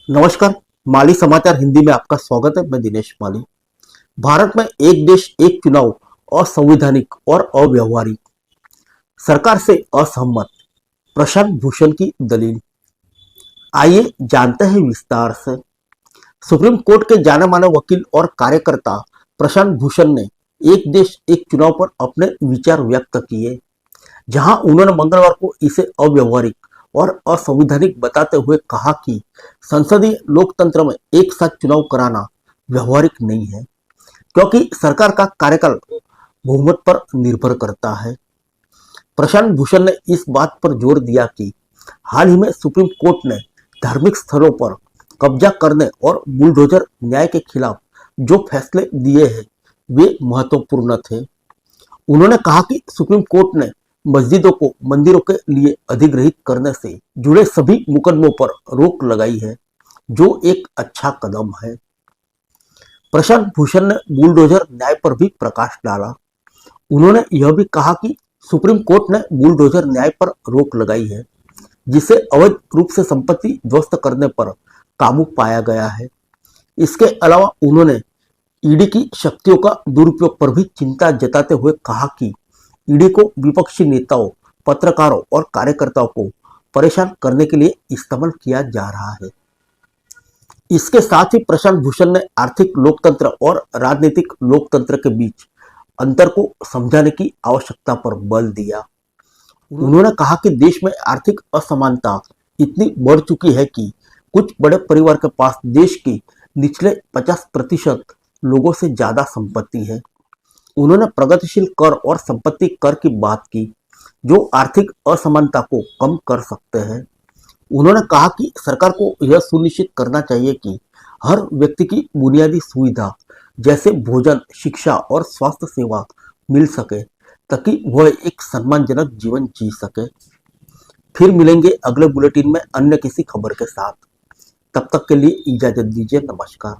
नमस्कार। माली समाचार हिंदी में आपका स्वागत है। मैं दिनेश माली। भारत में एक देश एक चुनाव असंवैधानिक और अव्यवहारिक, सरकार से असहमत, प्रशांत भूषण की दलील। आइए जानते हैं विस्तार से। सुप्रीम कोर्ट के जाने माने वकील और कार्यकर्ता प्रशांत भूषण ने एक देश एक चुनाव पर अपने विचार व्यक्त किए, जहां उन्होंने मंगलवार को इसे अव्यवहारिक और असंवैधानिक बताते हुए कहा कि संसदीय लोकतंत्र में एक साथ चुनाव कराना व्यवहारिक नहीं है, क्योंकि सरकार का कार्यकाल बहुमत पर निर्भर करता है। प्रशांत भूषण ने इस बात पर जोर दिया कि हाल ही में सुप्रीम कोर्ट ने धार्मिक स्थलों पर कब्जा करने और बुलडोजर न्याय के खिलाफ जो फैसले दिए हैं वे महत्वपूर्ण थे। उन्होंने कहा कि सुप्रीम कोर्ट ने मस्जिदों को मंदिरों के लिए अधिग्रहित करने से जुड़े सभी मुकदमों पर रोक लगाई है, जो एक अच्छा कदम है। प्रशांत भूषण ने बुलडोजर न्याय पर भी प्रकाश डाला। उन्होंने यह भी कहा कि सुप्रीम कोर्ट ने बुलडोजर न्याय पर रोक लगाई है, जिसे अवैध रूप से संपत्ति ध्वस्त करने पर काबू पाया गया है। इसके अलावा उन्होंने ईडी की शक्तियों का दुरुपयोग पर भी चिंता जताते हुए कहा कि ईडी को विपक्षी नेताओं, पत्रकारों और कार्यकर्ताओं को परेशान करने के लिए इस्तेमाल किया जा रहा है। इसके साथ ही प्रशांत भूषण ने आर्थिक लोकतंत्र और राजनीतिक लोकतंत्र के बीच अंतर को समझाने की आवश्यकता पर बल दिया। उन्होंने कहा कि देश में आर्थिक असमानता इतनी बढ़ चुकी है कि कुछ बड़े परिवार के पास देश की निचले 50% लोगों से ज्यादा संपत्ति है। उन्होंने प्रगतिशील कर और संपत्ति कर की बात की, जो आर्थिक असमानता को कम कर सकते हैं। उन्होंने कहा कि सरकार को यह सुनिश्चित करना चाहिए कि हर व्यक्ति की बुनियादी सुविधा जैसे भोजन, शिक्षा और स्वास्थ्य सेवा मिल सके, ताकि वह एक सम्मानजनक जीवन जी सके। फिर मिलेंगे अगले बुलेटिन में अन्य किसी खबर के साथ। तब तक के लिए इजाजत दीजिए। नमस्कार।